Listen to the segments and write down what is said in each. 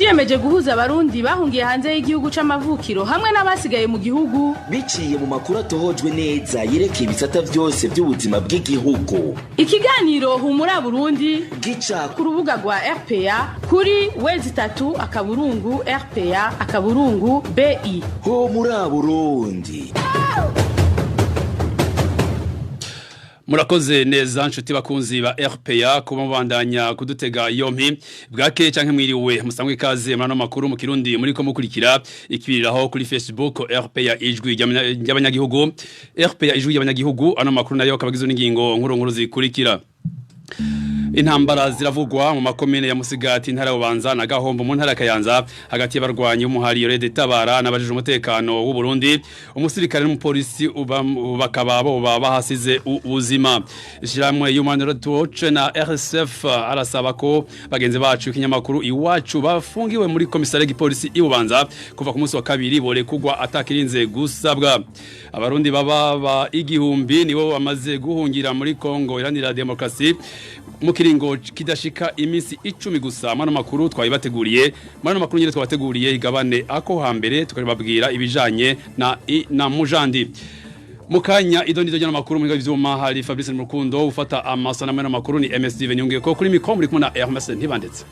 Yemeje guhuza abarundi bahungiye hanze y'igihugu c'amavukiro hamwe n'abasigaye mu gihugu biciye mu makuru atohojwe neza yerekeye ibisata byose by'ubuzima bw'igihugu. Ikiganiro Humura Burundi gica ku rubuga rwa RPA kuri wezi3 RPA_BI. Humura Burundi. Murakoze neza nshuti bakunzi ba RPA kuba mubandanya kudutega yompi bwake canke mwiriwe musangwe ikaze murano makuru mu Kirundi muri ko mukurikira ikibiriraho kuri Facebook RPA ijwi y'abanyagihugu. RPA ijwi y'abanyagihugu ano makuru nayo kabagizwe n'ingingo nkuru zikurikira. Intambara ziravugwa mu makomine ya Musigati ntara ya Bubanza na Gahombo mu ntara ya Kayanza hagati y'abarwanyi b'umuhari Rede Tabara n'abajije umutekano w'u Burundi. Umusirikare n'umupolisi bakaba bo bahasize ubuzima. Ishiramwe Human Rights Watch na RSF arasaba ko bagenzi bacu ikinyamakuru iwacu bafungiwe muri komisariya y'igipolisi i Bubanza kuva ku munsi wa kabiri bore kugwa atakirinze gusabwa. Abarundi baba igihumbi nibo bamaze guhungira muri Kongo iranira demokrasi mu kiringo kidashika imisi 10 gusa. Mano makuru twayibateguriye, mano makuru nyine twabateguriye igabane ako hambere tukababwira ibijanye na mujandi. Mukanya idonido jana makuru mu ivyuma hari Fabrice Murukundo ufata amasana mano makuru ni MSD Venyunge ko kuri mikro muri kumwe na Hermes ntibandetse.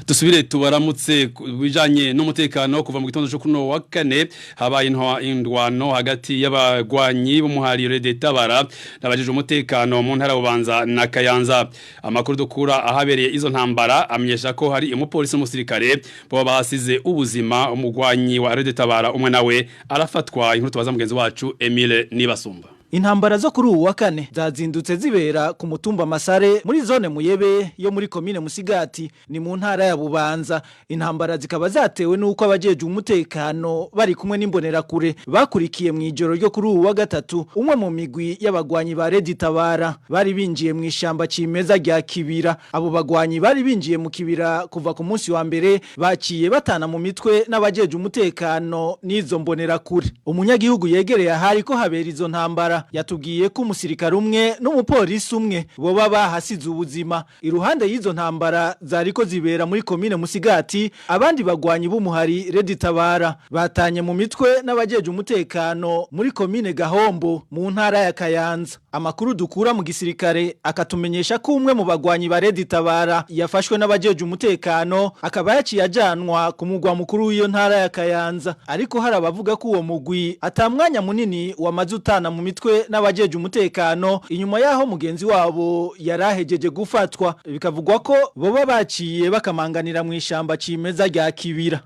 Tusubire tubaramutse bijanye n'umutekano kuva mu gitondo cyo kuno wa kane habaye indwano hagati y'abagwanyi b'umuhari Rede Tabara n'abajije umutekano mu ntara Bubanza na Kayanza. Amakuru dukura ahabereye izo ntambara amenyesha ko hari umupolisi n'umusirikare bo bahasize ubuzima. Umugwanyi wa Rede Tabara umwe nawe arafatwa. Inkuru tubaza mugenzi wacu Emile Nibasumba. Intambara zo kuri uwa kane zazindutse zibera ku mutumba Masare muri zone Muyebe yo muri komine Musigati ni mu ntara ya Bubanza. Intambara zikaba zatewe nuko abajeje umutekano bari kumwe n'imbonera kure bakurikiye mu ijoro ryo kuri uwa gatatu umwe mu migwi y'abagwanyi ba Rede Tabara bari binjiye mu ishamba cimeza rya Kibira. Abo bagwanyi bari binjiye mu Kibira kuva ku munsi wa mbere baciye batana mu mitwe n'abajeje umutekano n'izo mbonera kure. Umunyagihugu yegereye ahari ko habera izo ntambara yatubwiye ko umusirikare umwe n'umupolisi umwe bo baba hasize ubuzima. Iruhande y'izo ntambara zariko zibera muri komine Musigati abandi bagwanyi b'umuhari Rede Tabara batanye mu mitwe n'abajeje umutekano muri komine Gahombo mu ntara ya Kayanza. Amakuru dukura mu gisirikare akatumenyesha ko umwe mu bagwanyi ba Rede Tabara yafashwe n'abajeje umutekano akaba yaciye ajanwa ku mugwa mukuru w'iyo ntara ya Kayanza, ariko hari abavuga ko uwo mugwi atamwanya munini wamaze utana mu mitwe n'abajeje umutekano inyuma yaho mugenzi wabo yarahejeje gufatwa. Bikavugwa ko boba baciye bakamanganira mu ishamba cimeza rya Kibira.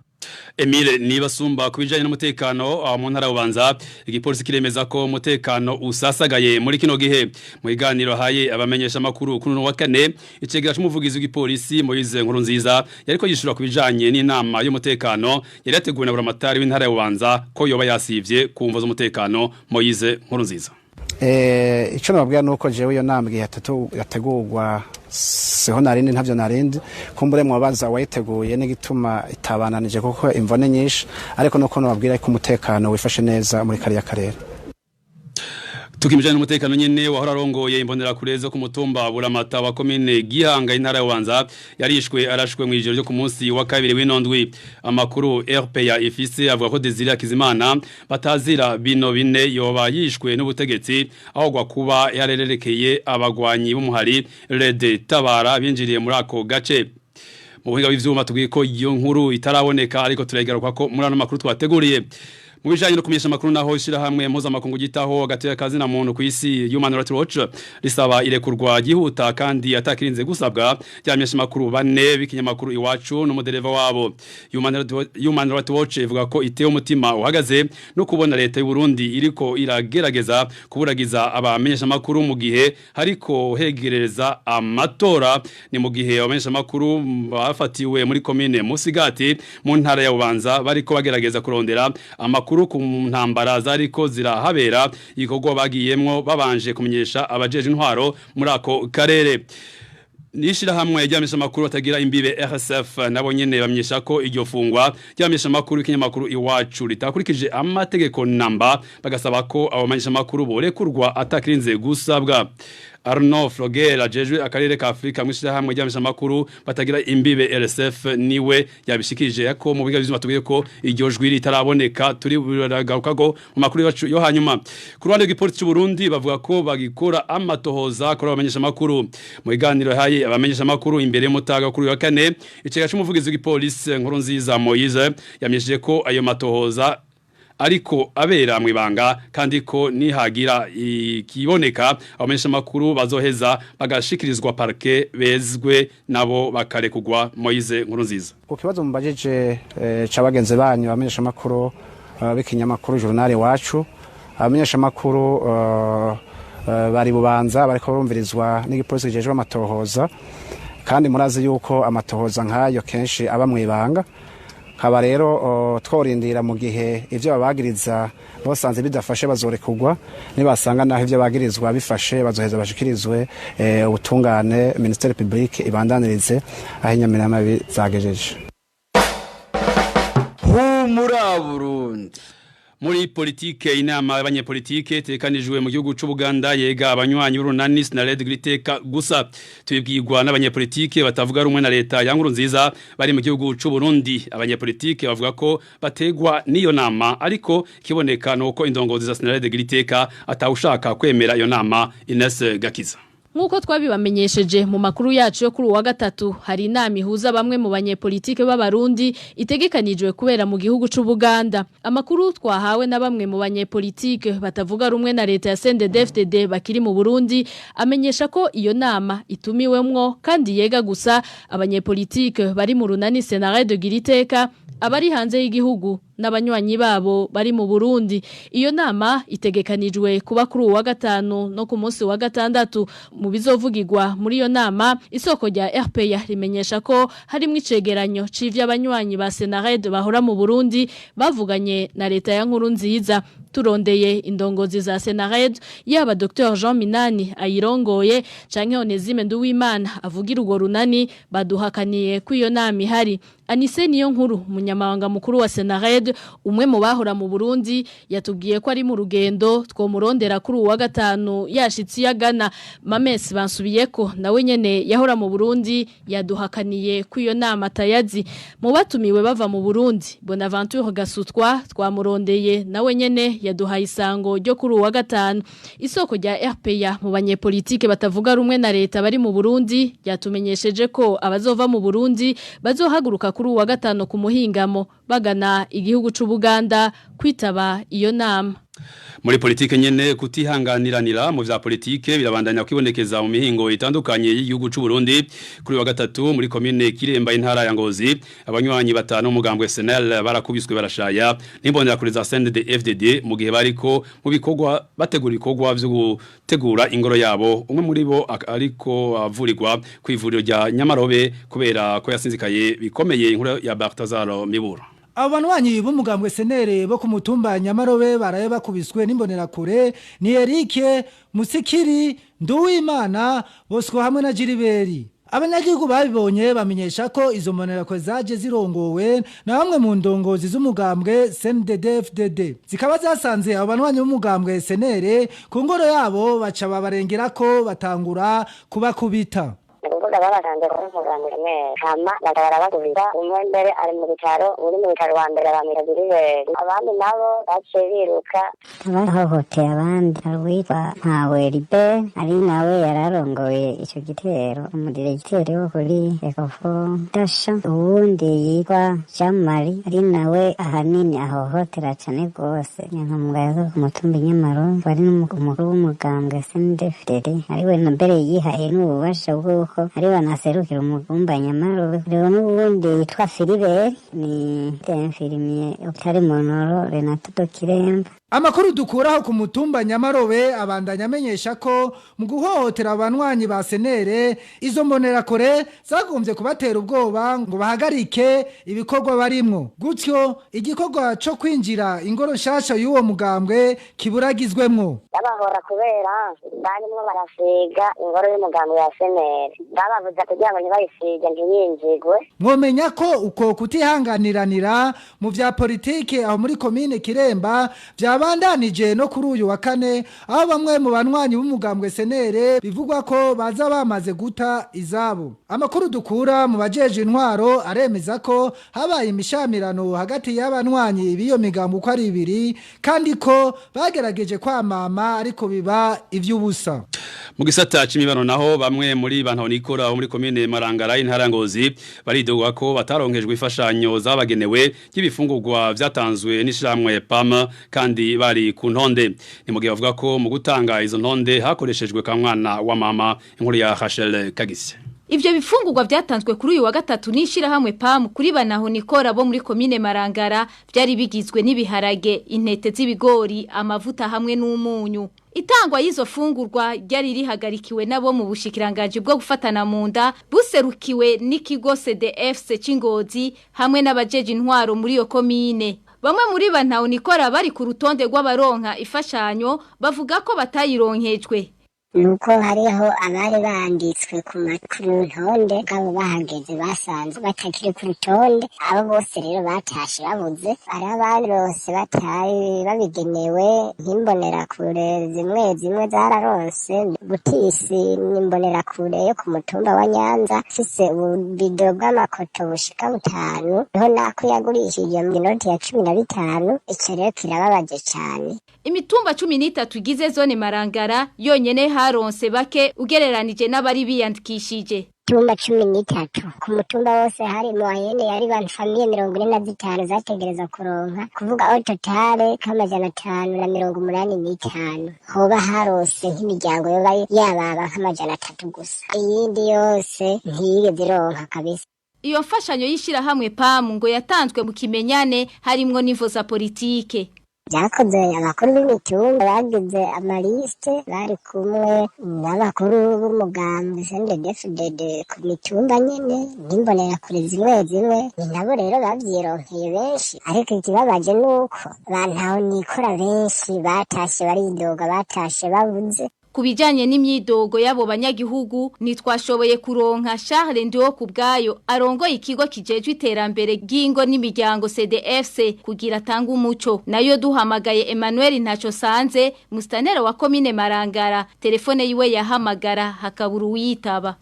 Emile Nibasumba kubijanye n'umutekano mu ntara Bubanza igipolisi kiremeza ko umutekano usasagaye muri kino gihe. Mu iganiro haye abamenyesha makuru kuno wa kane icegera cy'umuvugizi w'igipolisi Moise Nkurunziza yariko yishura kubijanye n'inama y'umutekano yari yateguwe na buramatari w'intara Bubanza ko yoba yasivye kumva z'umutekano. Moise Nkurunziza ico nababwira nuko jewe iyo nambwe yategurwa seho narindi ntavyo narindi kumbure mu babaza wayiteguye n'igituma itabananije kuko imvone nyinshi, ariko nuko nababwira ko umutekano wifashe neza muri kariya karere. Tukimijana n'umutekano nyene wahora arongoye imbonera kurezo ku mutumba Buramata wa komine Gihanga intara ya Bubanza arashwe mu ijoro ryo ku munsi wa kabiri w'inondwi. Amakuru RPA ifise avuga ko Desire Akizimana batazira bino bine yoba yishwe n'ubutegetsi aho gwa kuba yarererekeye abagwanyi b'umuhari Rede Tabara binjiriye muri ako gace. Mu buhinga bw'ivyuma tubwiye ko iyo nkuru itaraboneka, ariko turegaruka ko muri ano makuru twateguriye. Mu bijanye no kumenyesha makuru naho ishira hamwe mpuzamakungu gitaho gatera kazi na muntu kw'isi Human Rights Watch risaba irekurwa gihuta kandi atakirinze gusabwa ryamenyesha makuru bane b'ikinyamakuru iwacu n'umudereva wabo. Human Rights Watch ivuga ko iteye umutima uhagaze no kubona leta y'u Burundi iriko iragerageza kuburagiza abamenyesha makuru mu gihe hariko hegereza amatora. Ni mu gihe abamenyesha makuru bafatiwe muri komine Musigati mu ntara ya Bubanza bariko bagerageza kurondera amakuru ku ntambara zariko zirahabera igikorwa bagiyemwo babanje kumenyesha abajeje intwaro muri ako karere. Nishira hamwe ryamisha makuru atagira imbibe RSF nabo nyene bamenyesha ko iryo fungwa ryamisha makuru ikinyamakuru iwacu ritakurikije amategeko namba, bagasaba ko abamenyesha makuru borekurwa atakirinze gusabwa. Arnaud Flogel ajejwe akarere ka Afrika mwishira hamwe ry'amesha makuru batagira imbibe RSF niwe yabishikije yako mu biga bizuma tubiye ko iryo jwi ritaraboneka turi buragarukago mu makuru yacu yo hanyuma ku ruhande rw'ipolisi y'u Burundi bavuga ko bagikora amatohoza kuri abamenyesha makuru mu biganiro haye abamenyesha makuru imbere mutaga kuri wa kane icega cy'umuvugizi w'ipolisi Nkurunziza Moise yamyesheje ko ayo matohoza ariko abera mwibanga kandi ko nihagira ikiboneka abamenyesha makuru bazoheza bagashikirizwa parke bezwe nabo bakarekugwa Moise Nkurunziza. Ku kibazo mubajije cabagenze banyu abamenyesha makuru b'ikinyamakuru Journal Iwacu abamenyesha makuru bari bubanza bariko barumvirizwa n'igipolisi kijejwe amatohoza kandi murazi yuko amatohoza nkayo kenshi aba mwibanga haba rero tworindira mu gihe ivyo babagiriza bosanze bidafashe bazorekugwa nibasanga naho ivyo bagirizwa bifashe bazoheza bashikirizwe ubutungane Ministère Public ibandanirize aho inyamirama zagejeje. Humura Burundi. Muri politike inama y'abanyepolitike tekanijwe mu gihugu c'u Buganda yega abanywanyi b'urunani Snared Griteka gusa tubibwirwa n'abanyepolitike batavuga rumwe na leta ya Nkurunziza bari mu gihugu c'u Burundi abanyepolitike bavuga ko bategwa niyo nama ariko kiboneka nuko indongozi za Snared Griteka atawushaka kwemera iyo nama Ines Gakiza. Nkuko twabibamenyesheje mu makuru yacu yo kuri wa gatatu hari inama ihuza bamwe mu banyepolitike b'abarundi itegekanijwe kubera mu gihugu c'u Buganda. Amakuru twahawe na bamwe mu banyepolitike batavuga rumwe na leta ya CNDD-FDD bakiri mu Burundi amenyesha ko iyo nama itumiwemwo kandi yega gusa abanyepolitike bari mu runani Senarede Giriteka abari hanze y'igihugu n'abanywanyi babo bari mu Burundi. Iyo nama itegekanijwe kuba kuri wa gatanu no ku munsi wa gatandatu. Mu bizovugirwa muri iyo nama isoko rya RPA rimenyesha ko harimo icegeranyo c'ivyo abanywanyi ba Senarede bahora mu Burundi bavuganye na leta ya Nkurunziza. Turondeye indongozi za Senarede yaba Dr Jean Minani ayirongoye canke Onezime Nduwimana avugira urwo runani baduhakaniye ko iyo nama ihari. Anise niyo nkuru munyamabanga mukuru wa Senarede umwe mu bahora mu Burundi yatubwiye ko ari mu rugendo twomurondera kuri wa gatanu yashitsi yagana Mames bansubiyeko nawe nyene yahora mu Burundi yaduhakaniye ko iyo nama tayazi. Mu batumiwe bava mu Burundi Bonaventure Gasutwa twamurondeye nawe nyene yaduhaye isango ryo kuri wa gatanu. Isoko rya RPA mu banyepolitike batavuga rumwe na leta bari mu Burundi yatumenyesheje ko abazova mu Burundi bazohaguruka kuri wa gatano ku muhingamo bagana igihugu c'u Buganda kwitaba iyo nama. Muri politike nyene kutihanganiranira mu vya politike birabandanya kwibonekeza mu mihingo itandukanye y'igihugu c'u Burundi. Kuri wa gatatu muri commune Kiremba intara ya Ngozi abanywanyi batanu umugambwe SNL barakubiswe barashaya nimbonera kuri za CNDD-FDD mu gihe bariko mu bikorwa bategura ibikorwa vyo gutegura ingoro yabo. Umwe muri bo ariko avurirwa ku ivuriro rya Nyamarobe kubera ko yasinzikaye bikomeye inkuru ya Bartazaro Mibura. Abanwanyi b'umugambwe senere bo ku mutumba Nyamarobe baraye bakubiswe n'imbonera kure ni Eric Musikiri Nduwimana Bosco hamwe na Jiriberi. Abanyagihugu babibonye bamenyesha ko izo mbonerakure zaje zirongowe na bamwe mu ndongozi z'umugambwe CNDD-FDD zikaba zasanze abanwanyi b'umugambwe senere ku ngoro yabo baca babarengera ko batangura kubakubita. Kuvuga babasanze ko mugambwe ne kama batara bakubita umwe mbere ari mu bitaro uri mu bitaro wa mbere bamiragira abandi nabo bace biruka abahohoteye abandi witwa ntawe ribe ari nawe yararongoye ico gitero umudiregiteri wo kuri Ecofo Dasha uwundi yitwa Jean-Marie ari nawe ahanini ahohotera cane gose nyankamugayo ku mutumba Nyamaro bari n'umukuru w'umugambwe CNDD-FDD ariwe na mbere yihaye n'ububasha bw'uko ari banaserukira umugumba Nyamaro rero n'ubundi yitwa Philippe ni infirmier utari monoro Renato Dokiremba. Amakuru dukuraho ku mutumba Nyamarobe abandanya amenyesha ko mu guhohotera abanwanyi ba senere izo mbonerakure zagombye kubatera ubwoba ngo bahagarike ibikorwa barimwo gutyo igikorwa cyo kwinjira ingoro nshasha y'uwo mugambwe kiburagizwemwo. Abahora kubera barimo barasiga ingoro y'umugambwe ya senere babavuze kugira ngo ntibayisige ntiyinjigwe. Mwomenya ko uko kutihanganiranira mu vya politike aho muri commune Kiremba vyaba yabandanije no kuri uyu wa kane aho bamwe mu banwanyi b'umugambwe senere bivugwa ko baza bamaze guta izabo. Amakuru dukura mu bajeje intwaro aremeza ko habaye imishamirano hagati y'abanwanyi b'iyo migambo uko ari ibiri kandi ko bagerageje kwamama ariko biba ivy'ubusa. Mu gisata c'imibano naho bamwe muri bantahonikora muri komine Marangara intara Ngozi baridogwa ko bataronkejwe ifashanyo zabagenewe y'ibifungurwa vyatanzwe n'ishiramwe PAM kandi bari ku ntonde. Ni mugihe bavuga ko mu gutanga izo ntonde hakoreshejwe kamwana wa mama inkuru ya Rachel Kagise. Ivyo bifungurwa vyatanzwe kuri uyu wa gatatu n'ishirahamwe PAM kuri banahonikora bo muri komine Marangara vyari bigizwe n'ibiharage, intete z'ibigori, amavuta hamwe n'umunyu. Itangwa y'izo fungurwa ryari rihagarikiwe nabo mu bushikiranganje bwo gufatana mu nda buserukiwe n'ikigo CDFC c'Ingozi hamwe n'abajeje intwaro muri yo komine. Bamwe muri bantahonikora bari ku rutonde rw'abaronka ifashanyo bavuga ko batayironkejwe. Nuko hariho abari banditswe ku ntonde kabo bahageze basanze batakiri ku rutonde abo bose rero batashe babuze ari abandi bose batari babigenewe nk'imbonera kure zimwe zararonse butisi n'imbonera kure yo ku mutumba wa Nyanza fise ububido bw'amakoto bushika 5 niho nako yagurishije mu inoti ya 15 ico rero kirababaje cyane. Imitumba 13 igize zone Marangara yonyene haronse bake ugereranije n'abari biyandikishije. Tumba 13 ku mutumba wose hari mu ayene yari bantu famiye 45 zategereza kuronka kuvuga au totale kama 585 hoba harose nk'imiryango yababa kama 300 gusa iyindi yose ntiyigeze ironka kabisa. Iyo mfashanyo y'ishirahamwe PAM ngo yatanzwe mu kimenyane harimwo n'imvo za politike. Byakoze abakuru b'imitumba bagize amaliste bari kumwe n'abakuru b'umugambi CNDD-FDD ku mitumba nyene n'imbonera kure zimwe ni nabo rero bavyironkeye benshi ariko ikibabaje nuko bantahonikora benshi batashe baridoga batashe babuze. Kubijanye n'imyidogo yabo banyagihugu nitwashoboye kuronka Charles Ndio kubgayo arongoye ikigo kijejwe iterambere gingo n'imiryango CDFC kugira tanga umuco nayo duhamagaye Emmanuel Ntacho Sanze mustanera wa komine Marangara telefone yiwe yahamagara hakaburu uyitaba.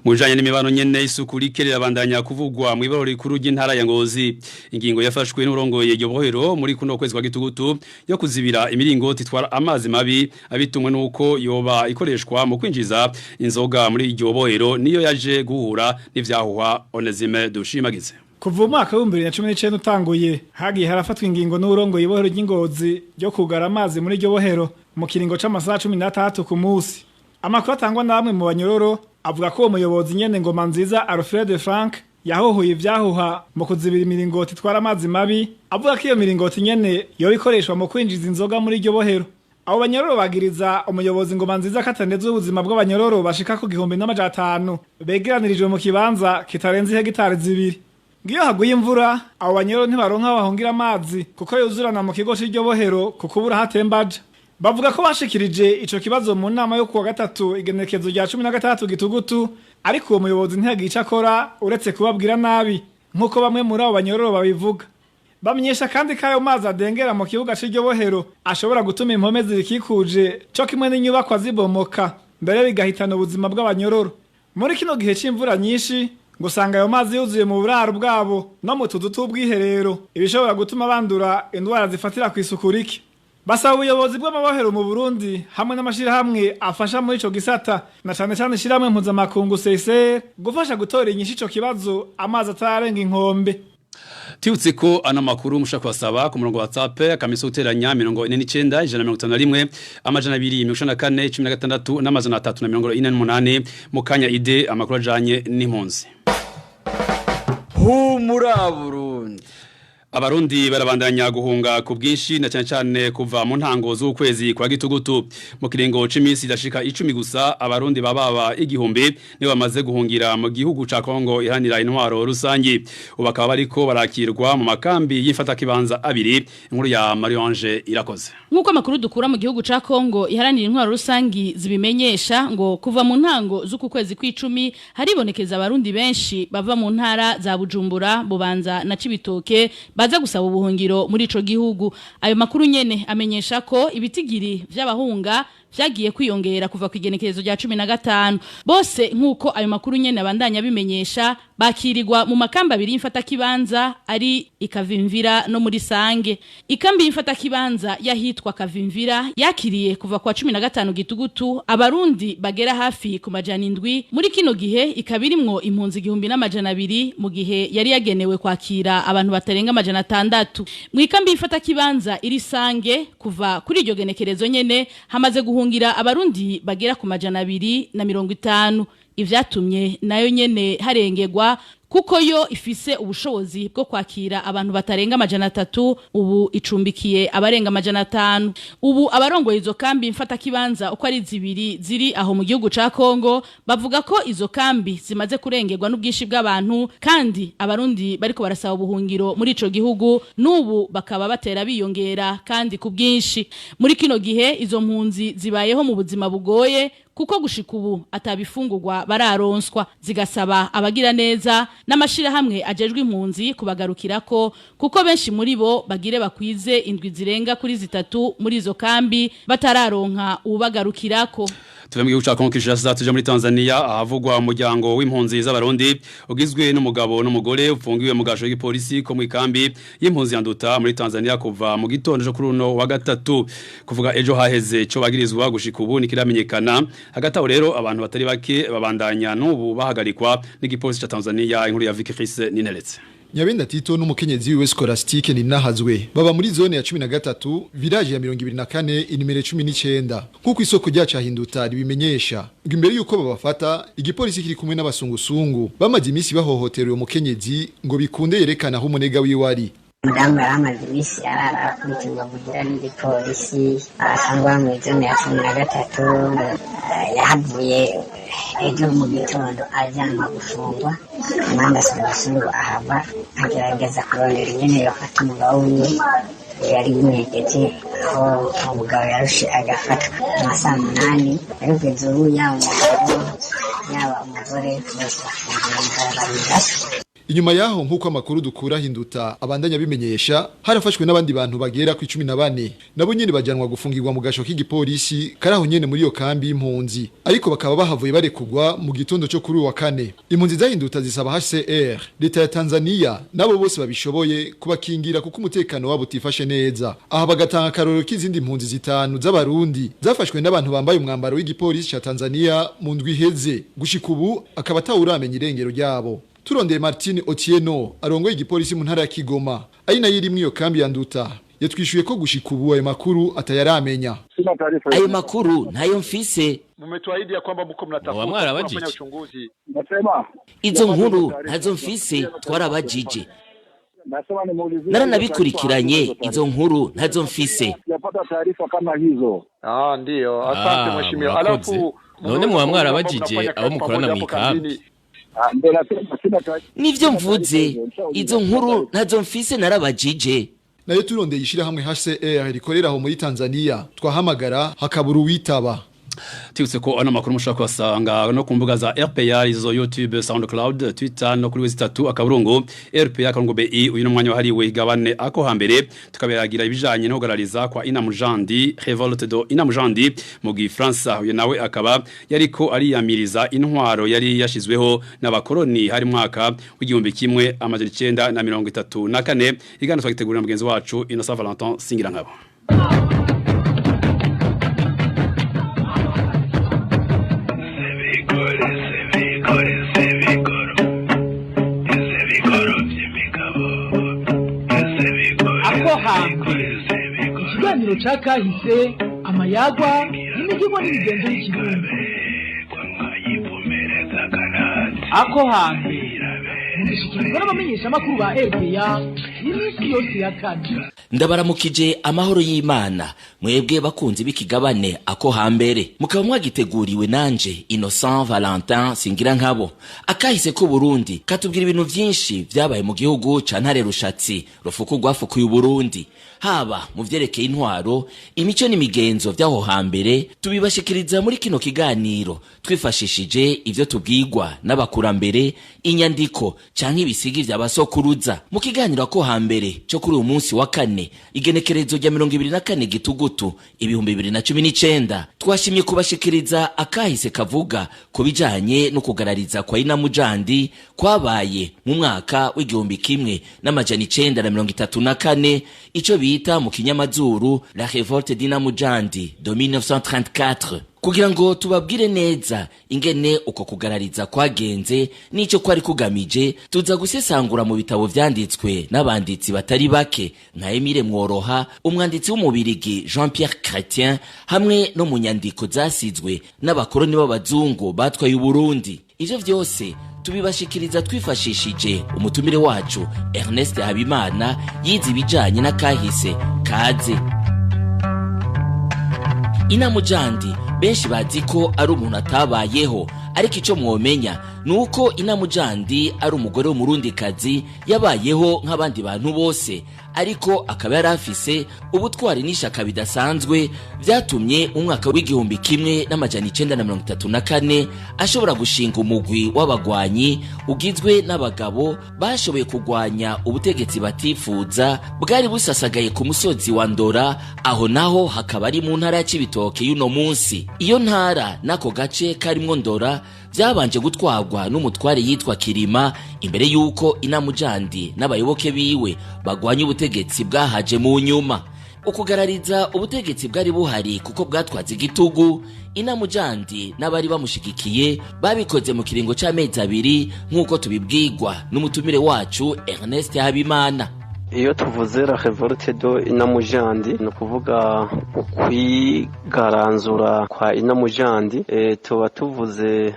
Mujanye n'imibano nyene isuku rikerera bandanya kuvugwa mu ibaro rikuru ry'intara ya Ngozi ingingo yafashwe n'urongoye Yobohero muri kuno kwezi kwa gitugutu yo kuzibira imiringoti itwara amazi mabi abitumwe nuko yoba ikoreshwa mu kwinjiza inzoga muri Yobohero niyo yaje guhura n'ivyahuha Onezime dushimagize. Kuva umwaka wa 2019 utanguye hagiye harafatwa ingingo n'urongoye Yobohero ry'Ingozi ryo kugara amazi muri Yobohero mu kiringo c'amasaha 13 ku munsi. Amakuru atangwa namwe mu banyororo avuga ko umuyobozi nyene Ngoma Nziza Alfred Frank yahohuye ivyahuha mu kuzibira imiringoti itwara amazi mabi avuga ko iyo miringoti nyene yo ikoreshwa mu kwinjiza inzoga muri Yobohero. Abo banyororo bagiriza umuyobozi Ngoma Nziza kataneze ubuzima bw'abanyororo bashika ku 1500 begeranirijwe mu kibanza kitarenze hegitari 2. Ngiyo haguye imvura abo banyororo ntibaronka bahongira amazi kuko yuzurana mu kigo c'Yobohero kukubura hatembaje. Bavuga ko bashikirije ico kibazo mu nama yo kuwa gatatu igenekezo rya 13 gitugutu ariko uwo muyobozi ntiyagica akora uretse kubabwira nabi nkuko bamwe muri abo banyororo babivuga. Bamenyesha kandi kayo mazi adengera mu kibuga c'Yobohero ashobora gutuma impome zirikikuje cyo kimwe n'inyubako zibomoka mbere bigahitana ubuzima bw'abanyororo. Muri kino gihe c'imvura nyinshi gusanga ayo mazi yuzuye mu buraro bwabo no mu tuzu tw'ubwiherero ibishobora gutuma bandura indwara zifatira ku isuku rike. Basaba ubuyobozi bw'amabohero mu Burundi hamwe n'amashirahamwe afasha muri ico gisata na cane cyane shiramwe mpuzamakungu CSR gufasha gutora inyinshi ico kibazo amazi atarenga inkombe. Tiutse ko ana makuru mushaka kwasaba ku murongo wa WhatsApp akamisa uteranya 49 151 amajana 2 n'amajana 348 mu kanya ide amakuru ajanye n'impunzi. Humura Burundi. Abarundi barabandanya guhunga ku bwinshi na cyane cyane kuva mu ntango z'ukwezi kwa gitugutu mu kiringo c'imisi dashika 10 gusa abarundi bababa igihumbi ne bamaze guhungira mu gihugu ca Kongo ihanira intwaro rusangi ubakaba bariko barakirwa mu makambi y'ifata kibanza abiri inkuru ya Mariange irakoze nkuko makuru dukura mu gihugu ca Kongo iharanira intwaro rusangi zibimenyesha ngo kuva mu ntango z'uku kwezi kw'icumi haribonekeza abarundi benshi bava mu ntara za Bujumbura Bubanza na Cibitoke baza gusaba ubuhungiro muri ico gihugu. Ayo makuru nyene amenyesha ko ibitigiri vy'abahunga vyagiye kwiyongera kuva ku igenekerezo rya 15 bose nkuko ayo makuru nyene abandanya bimenyesha bakirirwa mu makamba abiri y'imfata kibanza ari ikavimvira no muri Sange. Ikambi y'imfata kibanza yahitwa Kavimvira yakiriye kuva kwa 15 gitugutu abarundi bagera hafi ku majana 7 muri kino gihe ikabirimwo impunzi 1200 mu gihe yari yagenewe kwakira abantu batarenga amajana 6. Mu ikambi y'imfata kibanza iri Sange kuva kuri iryo genekerezo nyene hamaze guhungira abarundi bagera ku majana 250. Ivyatumye nayo nyene harengegwa kuko yo ifise ubushobozi bwo kwakira abantu batarenga amajana 3 ubu icumbikiye abarenga amajana 5. Ubu abarongoye izo kambi mfata kibanza uko ari zibiri ziri aho mu gihugu ca Kongo bavuga ko izo kambi zimaze kurengerwa n'ubwishi bw'abantu kandi abarundi bariko barasaba ubuhungiro muri ico gihugu n'ubu bakaba batera biyongera kandi ku bwinshi. Muri kino gihe izo mpunzi zibayeho mu buzima bugoye kuko gushika ubu atabifungurwa bararonswa zigasaba abagira neza n'amashira hamwe ajejwe impunzi kubagarukirako kuko benshi muri bo bagire bakwize indwi zirenga kuri 3 muri izo kambi batararonka ubagarukirako. Tuve mu gihugu ca Kongo Kinshasa tuje muri Tanzania ahavugwa umuryango w'impunzi z'abarundi ugizwe n'umugabo n'umugore ufungiwe mu gasho k'ipolisi ko mu ikambi y'impunzi yanduta muri Tanzania kuva mu gitondo cyo kuri uno wa gatatu kuvuga ejo haheze cyo bagirizwa gushika ubu nikiramenyekana. Hagati aho rero abantu batari bake babandanya n'ubu bahagarikwa n'igipolisi ca Tanzania inkuru ya Vicky Chris Nineletse. Nyabenda Tito n'umukenyezi wiwe Scholastique ni nahazwe baba muri zone ya 13 village ya 24 inimero 19 kuko isoko rya cahinduta ribimenyesha imbere yuko babafata igipolisi kiri kumwe n'abasungusungu bamaze imisi bahohoterwa umukenyezi ngo bikunde yerekana aho umunega wiwari. Mudamba amaze imisi arakurikirwa kugira n'igipolisi asangwa mu zone ya 13 yahavuye ejo mu gitondo ajyanwa gufungwa umwanda Scholastique ahava agerageza kurondera ingene yafata umugabo wiwe yari yimwegeje aho umugabo yarushe agafatwa amasaha 8 yarugeze ubu yaba umugore bose bafungiye. Inyuma yaho nkuko amakuru dukura hinduta abandanya bimenyesha harafashwe n'abandi bantu bagera ku 14 nabo nyene bajanwa gufungirwa mu gasho k'igipolisi karaho nyene muri yo kambi y'impunzi ariko bakaba bahavuye barekugwa mu gitondo cyo kuri wa kane. Impunzi zahinduta zisaba HCR leta ya Tanzania nabo bose babishoboye kubakingira kuko umutekano wabo utifashe neza. Aha bagatanga karoro k'izindi impunzi zitanu z'abarundi zafashwe n'abantu bambaye umwambaro w'igipolisi ca Tanzania mu ndwi heze gushika ubu akaba atawuramenya irengero ryabo. Turondeye Martin Otieno arongoye igipolisi mu ntara ya Kigoma ari nayo iri mwiyo kambi yanduta yatwishuye ko gushika ubu ayo makuru atayaramenya. Ayo makuru ntayo mfise. Mumetuahidi ya kwamba mko mnatafuta kufanya uchunguzi. Izo nkuru ntazo mfise twarabajije. Naranabikurikiranye izo nkuru ntazo mfise. Yapata taarifa kama hizo. Ndio. Asante mheshimiwa. Alafu none mwarabajije abo mukorana mu kambi. Nivyo mvuze izo nkuru ntazo mfise narabajije. Nayo turondeye ishira hamwe HCR rikorera aho muri Tanzania twahamagara hakaburu witaba. Tibutse ko ano makuru mushaka kwasanga no kumbuga za RPA izo YouTube, SoundCloud, Twitter no kuri wezi3 akaburungu RPA Kongo BI uyu n'umwanya wahariwe igabane ako hambere tukaberagira ibijanye no kugarariza kwa Inamujandi Revolte do Inamujandi mu Gifaransa uyu nawe akaba yariko ariyamiriza intwaro yari yashizweho n'abakoloni hari mwaka w'igihumbi kimwe amajana 934 igana twagitegurira mugenzi wacu Innocent Valentin Singirankabo. Ikiganiro cakahise amayagwa n'imigigo n'imigenzo y'ikirundi. Ako hambere mugishikirwa n'abamenyesha amakuru ba RPA n'imisi yose ya kane. Ndabaramukije amahoro y'Imana mwebwe bakunzi b'ikigabane ako hambere mukaba mwagiteguriwe nanje Innocent Valentin Singirankabo. Akahise ko Burundi katubwira ibintu vyinshi vyabaye mu gihugu ca Ntare Rushatsi rufuku rwafukuye Burundi haba mu vyerekeye intwaro imico n'imigenzo vyaho hambere tubibashikiriza muri kino kiganiro twifashishije ivyo tubwirwa n'abakurambere inyandiko canke ibisigi vya basokuruza. Mu kiganiro ko hambere cyo kuri uyu munsi wa kane igenekerezo rya 24 Gitugutu 2019 twashimye kubashikiriza akahise kavuga ku bijanye no kugarariza kwa Inamujandi kwabaye mu mwaka w'1934 ico bita mu kinyamazuru la révolte d'Inamujandi de 1934. Kugira ngo tubabwire neza ingene uko kugarariza kwagenze nico kwari kugamije, tuza gusesangura mu bitabo vyanditswe n'abanditsi batari bake nka Emile Mworoha, umwanditsi w'umubirigi Jean-Pierre Chrétien, hamwe no mu nyandiko zasizwe n'abakoroni b'abazungu batwaye Uburundi. Ivyo vyose tubibashikiriza twifashishije umutumire wacu Ernest Habimana yize ibijanye na kahise. Kaze. Inamujandi benshi bazi ko ari umuntu atabayeho, ariko ico mwomenya nuko Inamujandi ari umugore w'umurundikazi yabayeho nk'abandi bantu bose, ariko akaba yarafise ubutwari n'ishaka bidasanzwe vyatumye mu mwaka w'1934 ashobora gushinga umugwi w'abagwanyi ugizwe n'abagabo bashoboye kugwanya ubutegetsi batifuza bwari busasagaye ku musozi wa Ndora, aho naho hakaba ari mu ntara ya Cibitoke y'uno munsi. Iyo ntara nako gace karimwo Ndora byabanje gutwagwa n'umutware yitwa Kirima imbere yuko Inamujandi n'abayoboke biwe bagwanya ubutegetsi bwahaje mu nyuma. Ukugarariza ubutegetsi bwari buhari kuko bwatwaze igitugu, Inamujandi n'abari bamushigikiye babikoze mu kiringo c'amezi 2 nk'uko tubibwirwa n'umutumire wacu Ernest Habimana. Iyo tuvuze la révolte d'Inamujandi no kuvuga ukwigaranzura kwa Inamujandi, tuba tuvuze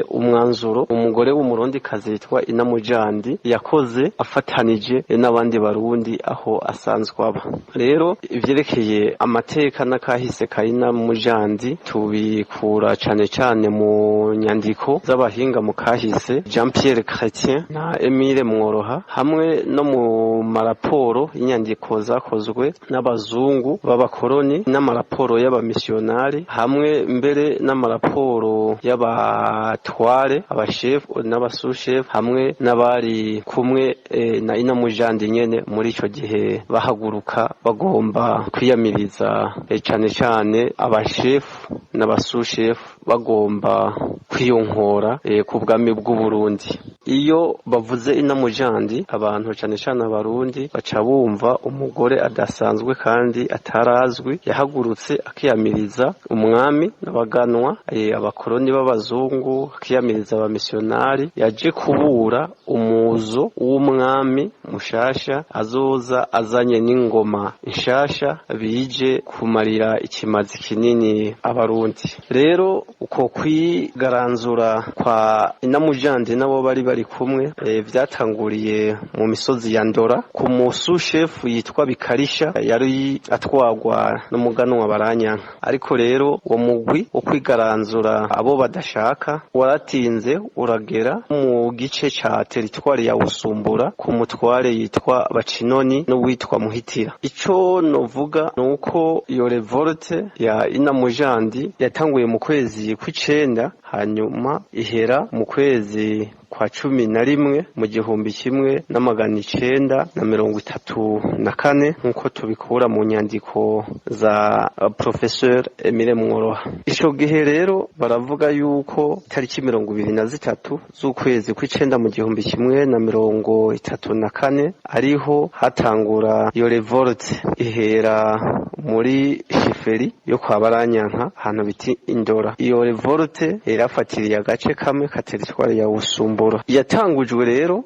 umwanzuro umugore w'umurondikazi yitwa Inamujandi yakoze afatanije n'abandi barundi aho asanzwe aba. Rero ivyerekeye amateka n'akahise ka Inamujandi tubikura cane cane mu nyandiko z'abahinga mu kahise Jean-Pierre Chrétien na Emile Mworoha, hamwe no mu raporo inyandiko zakozwe n'abazungu b'abakoroni n'amaraporo y'abamissionari, hamwe mbere n'amaraporo y'abatware abashef n'abasushef, hamwe n'abari kumwe na Inamujandi nyene muri ico gihe bahaguruka bagomba kwiyamiriza cane cane abashef n'abasushef bagomba kwiyonkora ku bwami bw'u Burundi. Iyo bavuze Inamujandi abantu cane cane abarundi baca bumva umugore adasanzwe kandi atarazwi yahagurutse akiyamiriza umwami n'abaganwa, abakoroni b'abazungu, akiyamiriza abamissionari, yaje kubura umuzo w'umwami mushasha azoza azanye n'ingoma nshasha bije kumarira ikimazi kinini abarundi. Rero uko kwigaranzura kwa Inamujandi nabo bari kumwe vyatanguriye mu misozi ya Ndora ku musushefu yitwa Bikarisha yari atwagwa n'umuganwa Baranyanka. Ariko rero uwo mugwi wo kwigaranzura abo badashaka waratinze uragera mu gice ca teritwari ya Busumbura ku mutware yitwa Bacinoni n'uwitwa Muhitira. Ico novuga nuko iyo revolte ya Inamujandi yatanguye mu kwezi kw'icenda hanyuma ihera mu kwezi kwa 11 mu 1934 nkuko tubikura mu nyandiko za Professeur Emile Mworoha. Ico gihe rero baravuga yuko tariki 23 z'ukwezi kw'icenda mu 1934 ariho hatangura iyo revolte, ihera muri shiferi yo kwa Baranyanka hano biti Indora. Iyo revolte irafatiriye agace kamwe ka teritwari ya Busumbura. Yatangujwe rero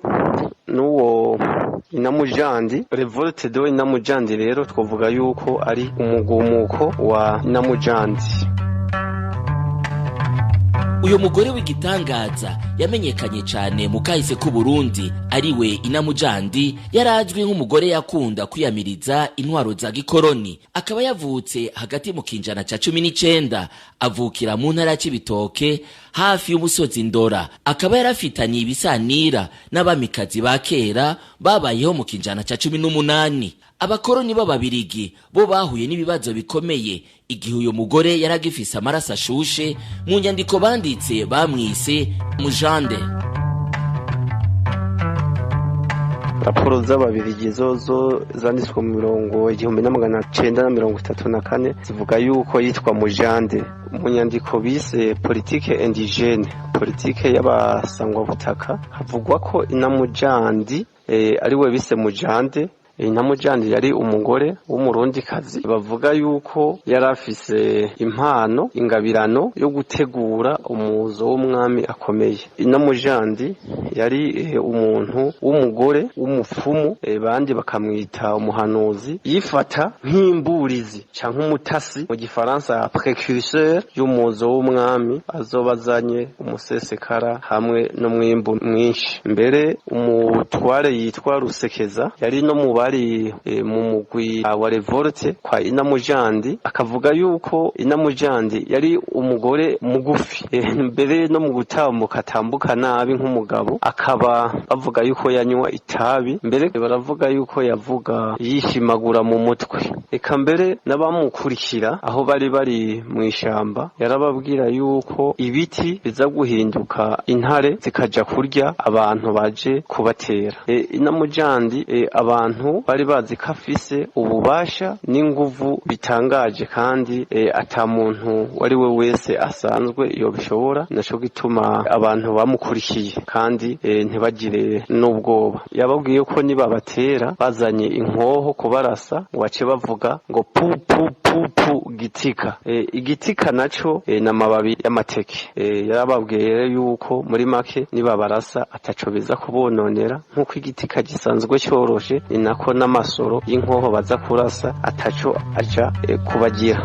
n'uwo Inamujandi. Revolte do Inamujandi rero twovuga yuko ari umugumuko wa Inamujandi. Uyo mugore w'igitangaza yamenyekanye cyane mu kahise ku Burundi ariwe Inamujandi, yarazwi nk'umugore yakunda kwiyamiriza intwaro za gikoroni. Akaba yavutse hagati mu kinjana ca 19 avukira mu ntara ya Cibitoke hafi y'umusozi Ndora. Akaba yarafitaniye ibisanira n'abamikazi ba kera babayeho mu kinjana ca 18. Abakoroni b'ababirigi bo bahuye n'ibibazo bikomeye igihe uyo mugore yaragifise amaraso ashushe. Mu nyandiko banditse bamwise Mujande. raporo z'ababirigi zozo zanditswe mu 1934 zivuga yuko yitwa Mujande mu nyandiko bise politique indigene, politike y'abasangwa butaka, havugwa ko inamujandi ariwe bise Mujande. Inamujandi yari umugore w'umurundikazi bavuga yuko yari afise impano ingabirano yo gutegura umuzo w'umwami akomeye. Inamujandi yari umuntu w'umugore w'umupfumu, bandi bakamwita umuhanuzi, yifata nk'imburizi canke umutasi mu gifaransa précurseur y'umuzo w'umwami azobazanye umusesekara hamwe no mwimbu mwinshi. Mbere umutware yitwa Rusekeza yari no mu bari mu mugwi wa revolte kwa Inamujandi, akavuga yuko Inamujandi yari umugore mugufi, mbere no mu gutambuka atambuka nabi nk'umugabo, akaba bavuga yuko yanywa itabi, mbere baravuga yuko yavuga yishimagura mu mutwe. Eka mbere n'abamukurikira aho bari mu ishamba yarababwira yuko ibiti biza guhinduka intare zikaja kurya abantu baje kubatera. Inamujandi abantu bari bazi ko afise ububasha n'inguvu bitangaje kandi ata muntu wari we wese asanzwe iyo bishobora, naco gituma abantu bamukurikiye kandi ntibagire n'ubwoba. Yababwiye ko nibabatera bazanye inkoho kubarasa ngo bace bavuga ngo pu pu pu pu gitika. Igitika naco n'amababi y'amateke. Yarababwiye yuko muri make nibabarasa ataco biza kubononera, nkuko igitika gisanzwe cyoroshe ni nako n'amasoro y'inkoho baza kurasa ataco aja kubagira.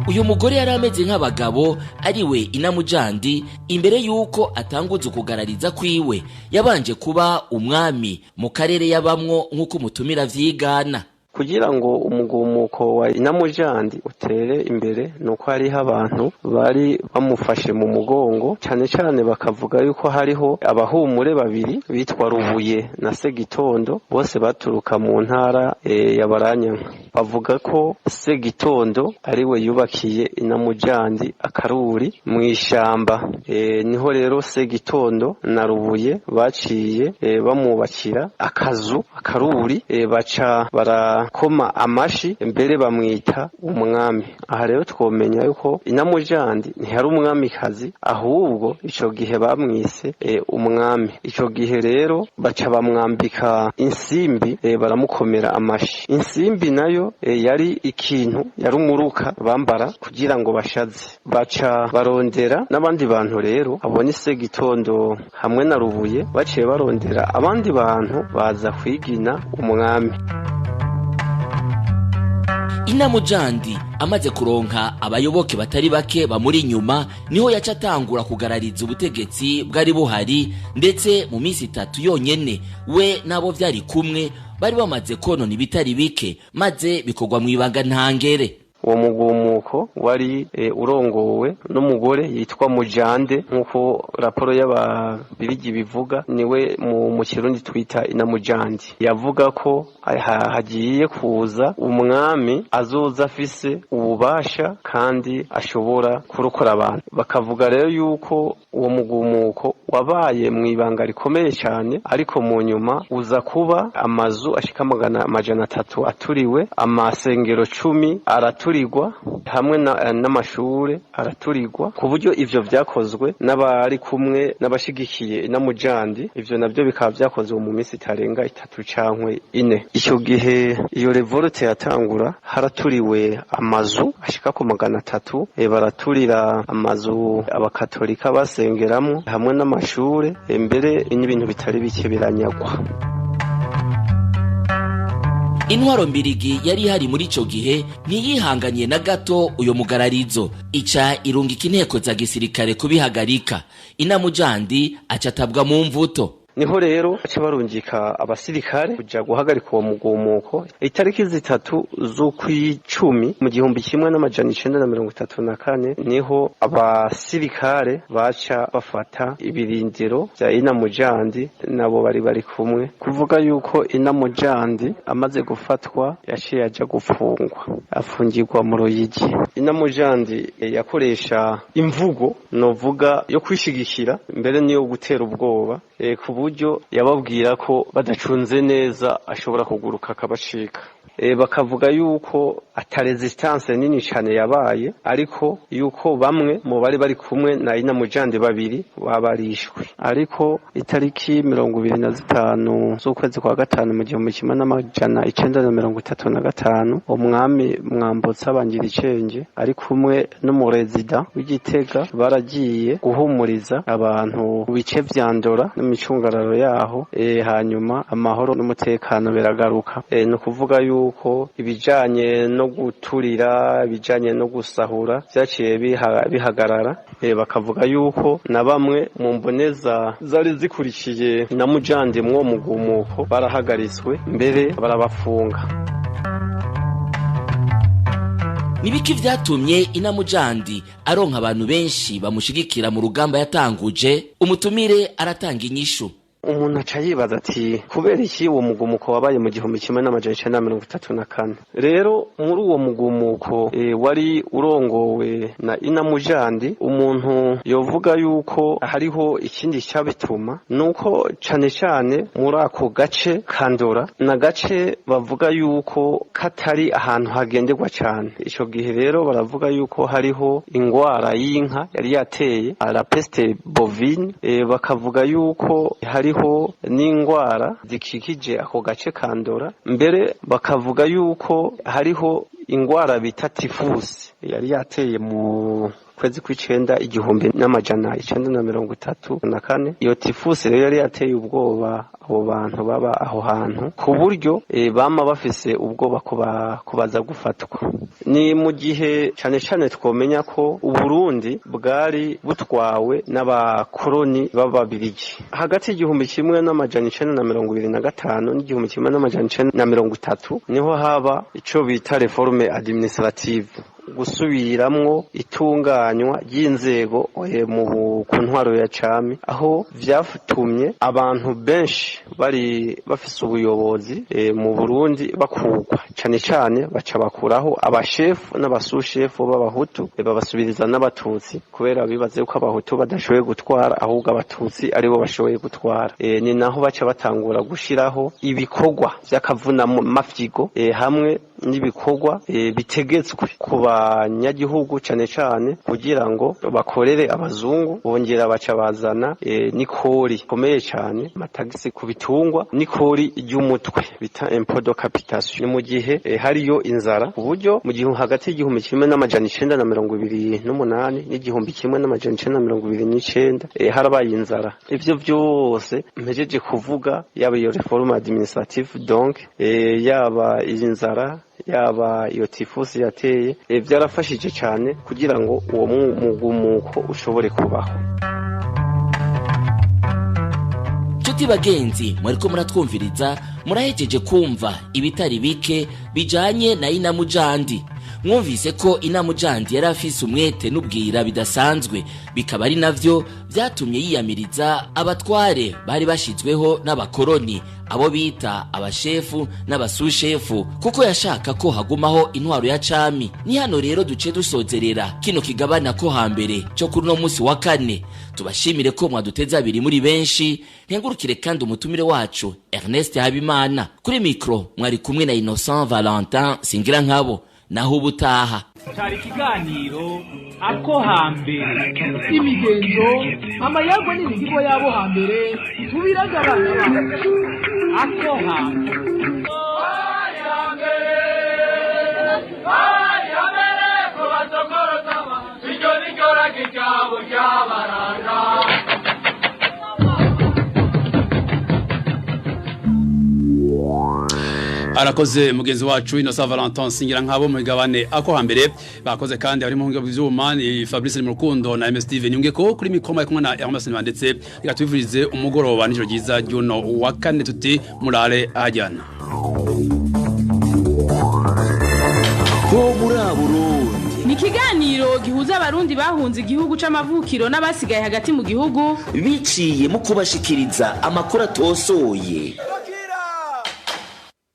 Uyu mugore yari ameze nk'abagabo ariwe Inamujandi, imbere yuko atanguza kugarariza kwiwe yabanje kuba umwami mu karere yabamwo nk'uko mutumira vyigana. Kugira ngo umugumuko wa Inamujandi utere imbere nuko hariho abantu bari bamufashe mu mugongo, cyane cyane bakavuga yuko hariho abahumure babiri bitwa Rubuye na Segitondo, bose baturuka mu ntara ya Baranyanka. Bavuga ko Segitondo ariwe yubakiye Inamujandi akaruri mu ishamba. Niho rero Segitondo na Rubuye baciye bamubakira akaruri, baca barakoma amashi, mbere bamwita umwami. Aha rero twomenya yuko Inamujandi ntiyari umwamikazi, ahubwo ico gihe bamwise umwami. Ico gihe rero baca bamwambika insimbi, baramukomera amashi. Insimbi nayo yari ikintu, yari umuruka bambara kugira ngo bashaze. Baca barondera n'abandi bantu rero, abone Segitondo hamwe na Rubuye, baciye barondera abandi bantu baza kwigina umwami. Inamujandi amaze kuronka abayoboke batari bake bamuri inyuma, niho yaca atangura kugarariza ubutegetsi bwari buhari, ndetse mu minsi 3 yonyene we nabo vyari kumwe bari bamaze konona ibitari bike, maze bikorwa mu ibanga ntangere. Uwo mugumuko wari urongowe n'umugore yitwa Mujande, nkuko raporo y'ababirigi bivuga, niwe mu Kirundi twita Inamujandi. Yavuga ko hagiye kuza umwami azoza afise ububasha kandi ashobora kurokora abantu. Bakavuga rero yuko uwo mugumuko wabaye mu ibanga rikomeye cyane, ariko mu nyuma uza kuba amazu ashika 300 aturiwe, amasengero 10 araturirwa, hamwe n'amashure araturirwa, ku buryo ivyo vyakozwe n'abari kumwe n'abashigikiye Inamujandi. Ivyo navyo bikaba vyakozwe mu minsi itarenga 3 cankwe 4. Ico gihe iyo revolte yatangura, haraturiwe amazu ashika ku 300, baraturira amazu abakatolika basengeramo hamwe n'amashure, mbere n'ibintu bitari bike biranyagwa. Intwaro mbirigi yari hari muri ico gihe ntiyihanganiye na gato uyo mugararizo, ica irungika inteko za gisirikare kubihagarika. Inamujandi aca atabwa mu mvuto. Niho rero aca barungika abasirikare kuja guhagarika uwo mugumuko. Itariki 3 z'ukwicumi mu 1934 niho abasirikare baca bafata ibirindiro vya Inamujandi nabo bari kumwe. Kuvuga yuko Inamujandi amaze gufatwa yaciye aja gufungwa, afungirwa mu Ruyigi. Inamujandi yakoresha imvugo novuga yo kwishigikira, mbere niyo gutera ubwoba, ku buryo yababwira ko badacunze neza ashobora kuguruka akabashika. Bakavuga yuko ata resistance nini cyane yabaye, ariko yuko bamwe mu bari bari kumwe na Inamujandi babiri babarishwe. Ariko itariki 25 z'ukwezi kwa gatanu mu 1935 umwami Mwambutsa Bangiricenge ari kumwe n'umurezida w'Igitega baragiye guhumuriza abantu bice vyandora n'imicungararo yaho, hanyuma amahoro n'umutekano biragaruka. No kuvuga yuko ibijanye no guturira, ibijanye no gusahura vyaciye bihagarara. Bakavuga yuko na bamwe mu mboneza zari zikurikiye Inamujandi mwo mugumuko barahagariswe, mbere barabafunga. Nibiki vyatumye Inamujandi aronka abantu benshi bamushigikira mu rugamba yatanguje? Umutumire aratanga inyishu. Umuntu aca yibaza ati kubera iki uwo mugumuko wabaye mu 1934. Rero muri uwo mugumuko wari urongowe na Inamujandi, umuntu yovuga yuko hariho ikindi cyabituma nuko cane cyane muri ako gace kandora na gace bavuga yuko katari ahantu hagenderwa cyane. Ico gihe rero baravuga yuko hariho ingwara y'inka yari yateye la peste bovine, bakavuga yuko hariho n'ingwara zikikije ako gace kandora, mbere bakavuga yuko hariho ingwara bita tifusi yari yateye mu kwezi kw'icenda 1934. Iyo tifusi rero yari yateye ubwoba abo bantu baba aho hantu, ku buryo bama bafise ubwoba kubaza gufatwa. Ni mu gihe cane cane twomenya ko Uburundi bwari butwawe n'abakoloni b'Ababirigi hagati y'1925 n'1930 niho haba ico bita reforme administrative, gusubiramwo itunganywa y'inzego mu kuntwaro ya cami, aho vyatumye abantu benshi bari bafise ubuyobozi mu Burundi bakugwa cane cane, baca bakuraho abashefu n'abasushefu b'abahutu babasubiriza n'abatutsi, kubera bibaze ko abahutu badashoboye gutwara ahubwo abatutsi aribo bashoboye gutwara. Ni naho baca batangura gushiraho ibikorwa vy'akavuna mafyigo hamwe n'ibikorwa bitegetswe ku banyagihugu cane cane kugira ngo bakorere abazungu. Bongera baca bazana n'ikori komeye cane, amatagisi ku bitungwa n'ikori ry'umutwe bita impôt de capitation. Ni mu gihe hariyo inzara, uburyo mu gihe hagati y'1928 n'1929 harabaye inzara. Ivyo byose mpejeje kuvuga, yaba iyo reforme administrative donc yaba inzara yaba iyo tifusi yateye, byarafashije cyane kugira ngo uwo mugumuko ushobore kubaho. Nshuti bagenzi, mwariko muratwumviriza, murahejeje kumva ibitari bike bijanye na Inamujandi. Mwumvise ko Inamujandi yari afise umwete n'ubwira bidasanzwe, bikaba ari navyo vyatumye yiyamiriza abatware bari bashizweho n'abakoloni, abo bita abashefu n'abasushefu, kuko yashaka ko hagumaho intwaro ya cami. Ni hano rero duce dusozerera kino kigabana ko hambere cyo kuri no musi wa kane. Tubashimire ko mwaduteza abiri muri benshi, ntengurukire kandi umutumire wacu Ernest Habimana. Kuri mikro mwari kumwe na Innocent Valentin Singira nkabo. Naho ubutaha. Cyari kiganiro ako hambere, imigenzo amayagwa n'imigigo yabo hambere tubiragabana ako hambere. Arakoze mugenzi wacu Innocent Valentin Singira nkabo mu gabane ako hambere. Bakoze kandi ari mu ngabo z'ubumani Fabrice Murukundo na MS Steven Nyunge ko kuri mikoma kumwe na Hermes Ndetse igatwivurize umugoroba n'ijoro ryiza ry'uno wa kane tuti murare ajyana. Ko muraburundi ni kiganiro gihuza abarundi bahunze igihugu c'amavukiro n'abasigaye hagati mu gihugu biciye mu kubashikiriza amakuru atosoye.